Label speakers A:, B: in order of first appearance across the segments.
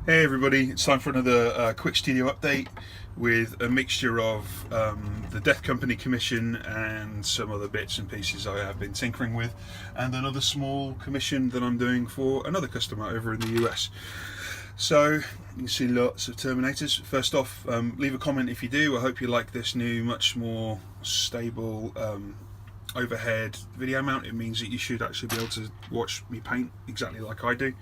A: Hey everybody, it's time for another quick studio update with a mixture of the Death Company commission and some other bits and pieces I have been tinkering with, and another small commission that I'm doing for another customer over in the US. So you can see lots of Terminators. First off, leave a comment if you do. I hope you like this new, much more stable overhead video mount. It means that you should actually be able to watch me paint exactly like I do.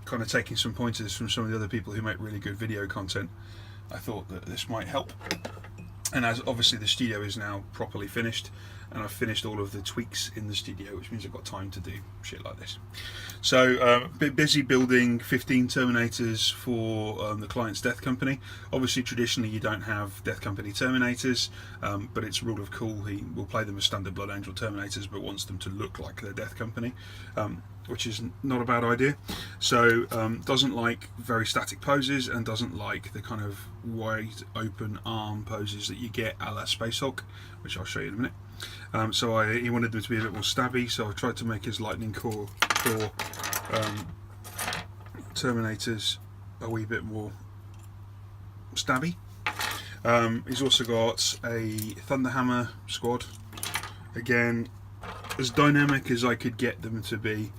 A: Kind of taking some pointers from some of the other people who make really good video content, I thought that this might help. And as obviously the studio is now properly finished, and I've finished all of the tweaks in the studio, which means I've got time to do shit like this. So bit busy building 15 Terminators for the client's Death Company. Obviously traditionally you don't have Death Company Terminators, but it's rule of cool. He will play them as standard Blood Angel Terminators, but wants them to look like their Death Company, which is not a bad idea. So doesn't like very static poses, and doesn't like the kind of wide open arm poses that you get a la Space Hulk, which I'll show you in a minute. He wanted them to be a bit more stabby, so I tried to make his Lightning Core Terminators a wee bit more stabby. He's also got a Thunderhammer squad, again as dynamic as I could get them to be.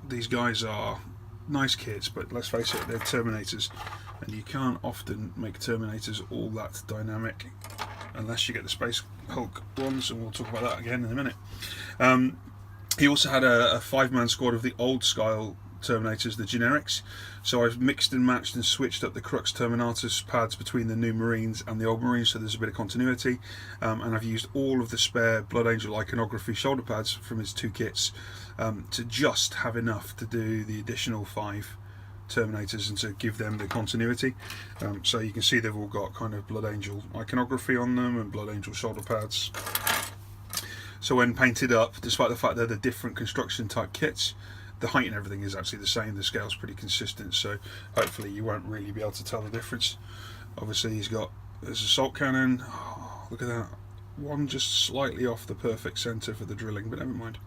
A: These guys are nice kits, but let's face it, they're Terminators, and you can't often make Terminators all that dynamic unless you get the Space Hulk ones, and we'll talk about that again in a minute. He also had a 5-man squad of the old style Terminators, the generics, so I've mixed and matched and switched up the Crux Terminators pads between the new Marines and the old Marines, so there's a bit of continuity, and I've used all of the spare Blood Angel iconography shoulder pads from his 2 kits to just have enough to do the additional 5 Terminators and to give them the continuity. So you can see they've all got kind of Blood Angel iconography on them and Blood Angel shoulder pads. So when painted up, despite the fact they're the different construction type kits, the height and everything is actually the same. The scale's pretty consistent, so hopefully you won't really be able to tell the difference. Obviously he's got his assault cannon. Oh, look at that, one just slightly off the perfect centre for the drilling, but never mind.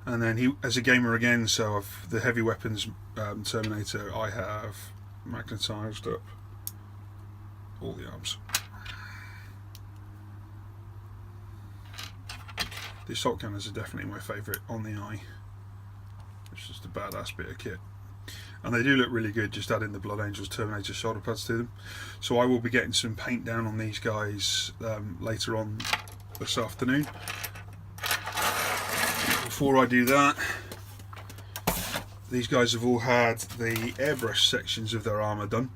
A: And then he, as a gamer again, so of the heavy weapons Terminator, I have magnetised up all the arms. The assault cannons are definitely my favourite on the eye. It's just a badass bit of kit, and they do look really good just adding the Blood Angels Terminator shoulder pads to them. So I will be getting some paint down on these guys later on this afternoon. Before I do that, these guys have all had the airbrush sections of their armour done,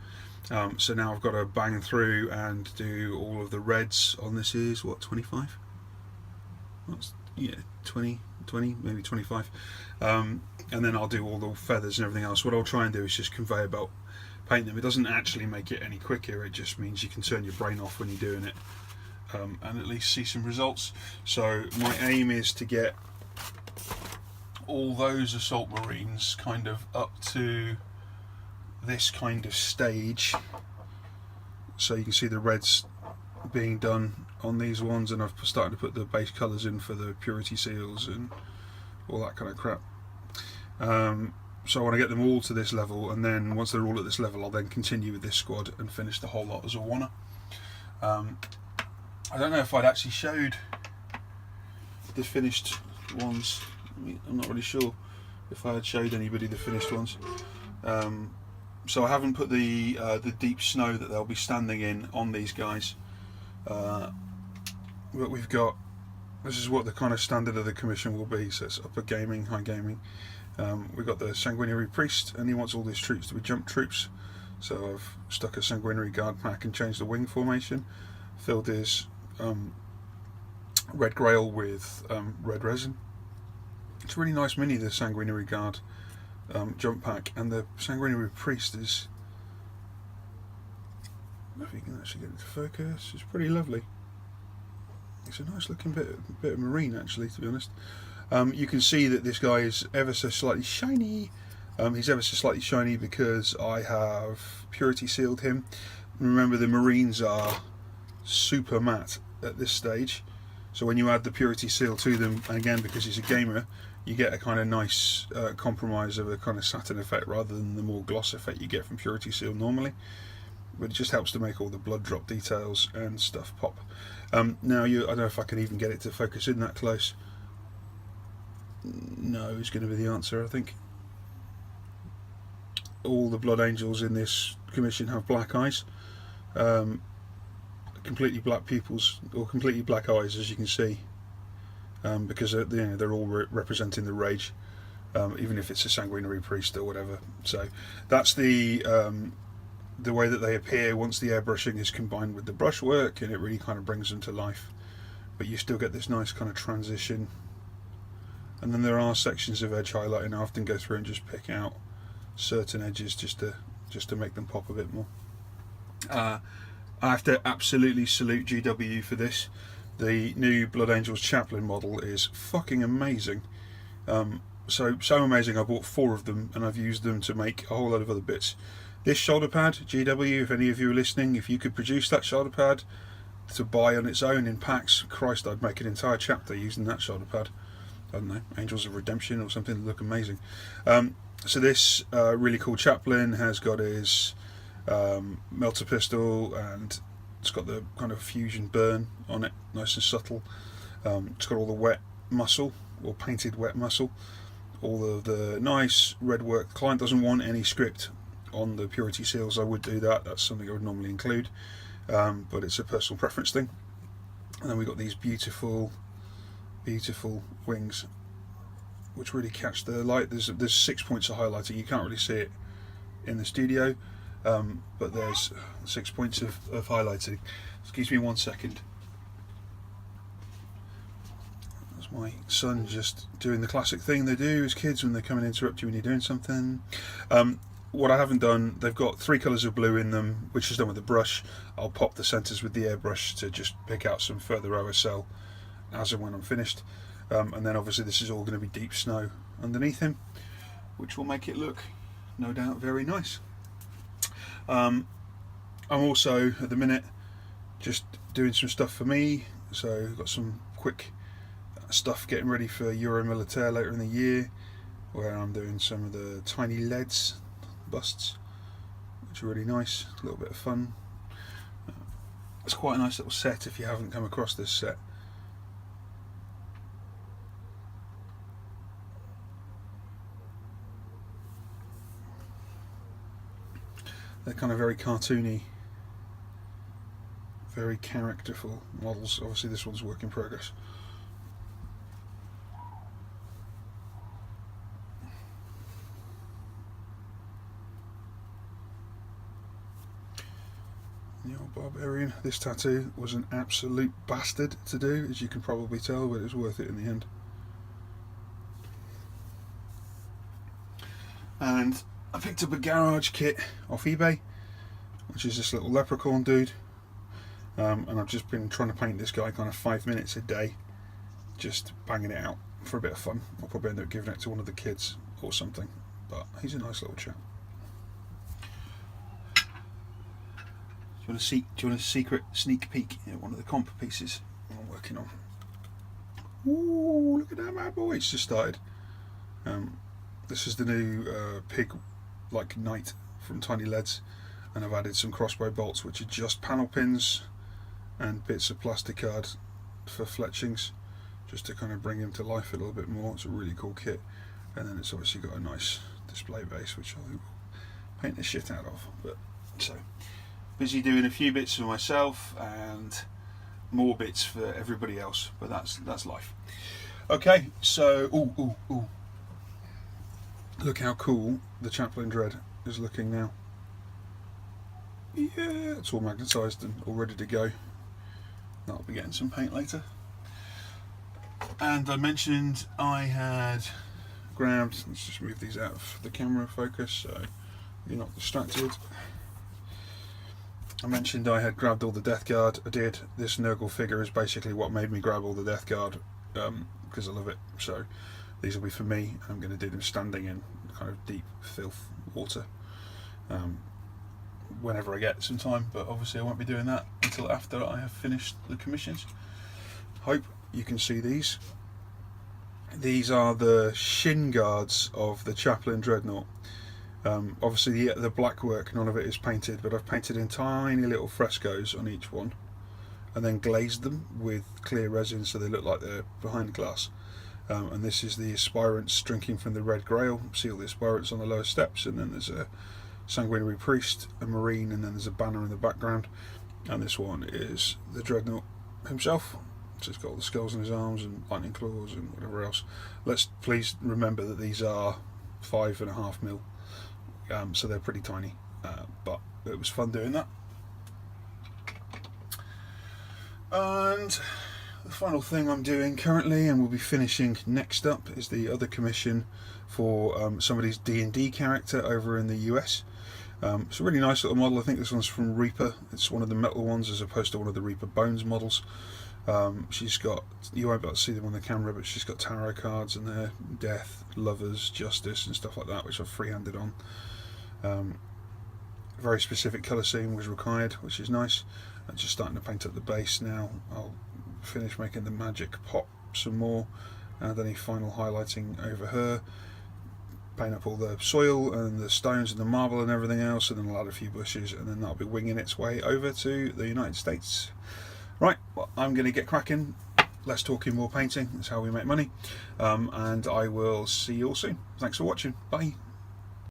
A: so now I've got to bang through and do all of the reds on this. Is what, 25? Yeah, 20, maybe 25, and then I'll do all the feathers and everything else. What I'll try and do is just conveyor belt paint them. It doesn't actually make it any quicker, it just means you can turn your brain off when you're doing it, and at least see some results. So my aim is to get all those assault marines kind of up to this kind of stage, so you can see the reds being done on these ones, and I've started to put the base colours in for the purity seals and all that kind of crap. So I want to get them all to this level, and then once they're all at this level I'll then continue with this squad and finish the whole lot as a oneer. I don't know if I'd actually showed the finished ones. I'm not really sure if I had showed anybody the finished ones. So I haven't put the deep snow that they'll be standing in on these guys. But we've got, this is what the kind of standard of the commission will be, so it's upper gaming, high gaming. We've got the Sanguinary Priest, and he wants all these troops to be jump troops, so I've stuck a Sanguinary Guard pack and changed the wing formation, filled his red grail with red resin. It's a really nice mini, the Sanguinary Guard jump pack, and the Sanguinary Priest is, I don't know if you can actually get it to focus, it's pretty lovely. It's a nice looking bit of marine, actually, to be honest. You can see that this guy is ever so slightly shiny. He's ever so slightly shiny because I have purity sealed him. Remember, the marines are super matte at this stage, so when you add the purity seal to them, and again because he's a gamer, you get a kind of nice compromise of a kind of satin effect rather than the more gloss effect you get from Purity Seal normally. But it just helps to make all the blood drop details and stuff pop. Now, I don't know if I can even get it to focus in that close. No is going to be the answer, I think. All the blood angels in this commission have black eyes, completely black pupils, or completely black eyes, as you can see, because they're all representing the rage, even if it's a sanguinary priest or whatever. So that's the way that they appear once the airbrushing is combined with the brushwork, and it really kind of brings them to life. But you still get this nice kind of transition. And then there are sections of edge highlighting. I often go through and just pick out certain edges just to make them pop a bit more. I have to absolutely salute GW for this. The new Blood Angels Chaplin model is fucking amazing. So amazing, I bought 4 of them and I've used them to make a whole lot of other bits. This shoulder pad, GW, if any of you are listening, if you could produce that shoulder pad to buy on its own in packs, Christ, I'd make an entire chapter using that shoulder pad. I don't know, Angels of Redemption or something that look amazing. So this really cool Chaplin has got his melter pistol, and it's got the kind of fusion burn on it, nice and subtle. It's got all the wet muscle, or painted wet muscle, all of the nice red work. The client doesn't want any script on the Purity Seals. I would do that, that's something I would normally include, but it's a personal preference thing. And then we've got these beautiful wings which really catch the light. There's 6 points of highlighting. You can't really see it in the studio, but there's 6 points of highlighting. Excuse me 1 second. That's my son just doing the classic thing they do as kids when they come and interrupt you when you're doing something. What I haven't done, they've got 3 colours of blue in them, which is done with a brush. I'll pop the centres with the airbrush to just pick out some further OSL as and when I'm finished. And then obviously this is all going to be deep snow underneath him, which will make it look, no doubt, very nice. I'm also at the minute just doing some stuff for me, so I've got some quick stuff getting ready for Euro Militaire later in the year, where I'm doing some of the tiny leads busts, which are really nice, a little bit of fun. It's quite a nice little set if you haven't come across this set. They're kind of very cartoony, very characterful models. Obviously this one's work in progress. The old barbarian. This tattoo was an absolute bastard to do, as you can probably tell, but it was worth it in the end. And I picked up a garage kit off eBay, which is this little leprechaun dude, and I've just been trying to paint this guy kind of 5 minutes a day, just banging it out for a bit of fun. I'll probably end up giving it to one of the kids or something, but he's a nice little chap. Do you want a secret sneak peek at one of the comp pieces I'm working on? Ooh, look at that bad boy, it's just started. This is the new pig like knight from Tiny Leads, and I've added some crossbow bolts which are just panel pins and bits of plastic card for fletchings, just to kind of bring him to life a little bit more. It's a really cool kit, and then it's obviously got a nice display base which I will paint the shit out of. But so busy doing a few bits for myself and more bits for everybody else, but that's life. Okay, so ooh. Look how cool the Chaplin Dread is looking now. Yeah, it's all magnetised and all ready to go. That'll be getting some paint later. And I mentioned I had grabbed, let's just move these out of the camera focus so you're not distracted. I mentioned I had grabbed all the Death Guard. I did. This Nurgle figure is basically what made me grab all the Death Guard, because I love it. So these will be for me. I'm going to do them standing in kind of deep filth water whenever I get some time, but obviously I won't be doing that until after I have finished the commissions. Hope you can see these. These are the shin guards of the Chaplin Dreadnought. Obviously the black work, none of it is painted, but I've painted in tiny little frescoes on each one and then glazed them with clear resin so they look like they're behind glass. And this is the aspirants drinking from the red grail. See all the aspirants on the lower steps, and then there's a sanguinary priest, a marine, and then there's a banner in the background. And this one is the Dreadnought himself. So he's got all the skulls in his arms and lightning claws and whatever else. Let's please remember that these are 5.5mm, so they're pretty tiny, but it was fun doing that. And the final thing I'm doing currently, and we'll be finishing next up, is the other commission for somebody's D&D character over in the US. It's a really nice little model. I think this one's from Reaper. It's one of the metal ones as opposed to one of the Reaper Bones models. She's got, you won't be able to see them on the camera, but she's got tarot cards in there, death, lovers, justice and stuff like that, which I've freehanded on. Very specific colour scheme was required, which is nice. I'm just starting to paint up the base now. I'll finish making the magic pop some more, and any final highlighting over her, paint up all the soil and the stones and the marble and everything else, and then I'll add a few bushes, and then that'll be winging its way over to the United States. Right, well, I'm going to get cracking. Less talking, more painting. That's how we make money. And I will see you all soon. Thanks for watching. Bye.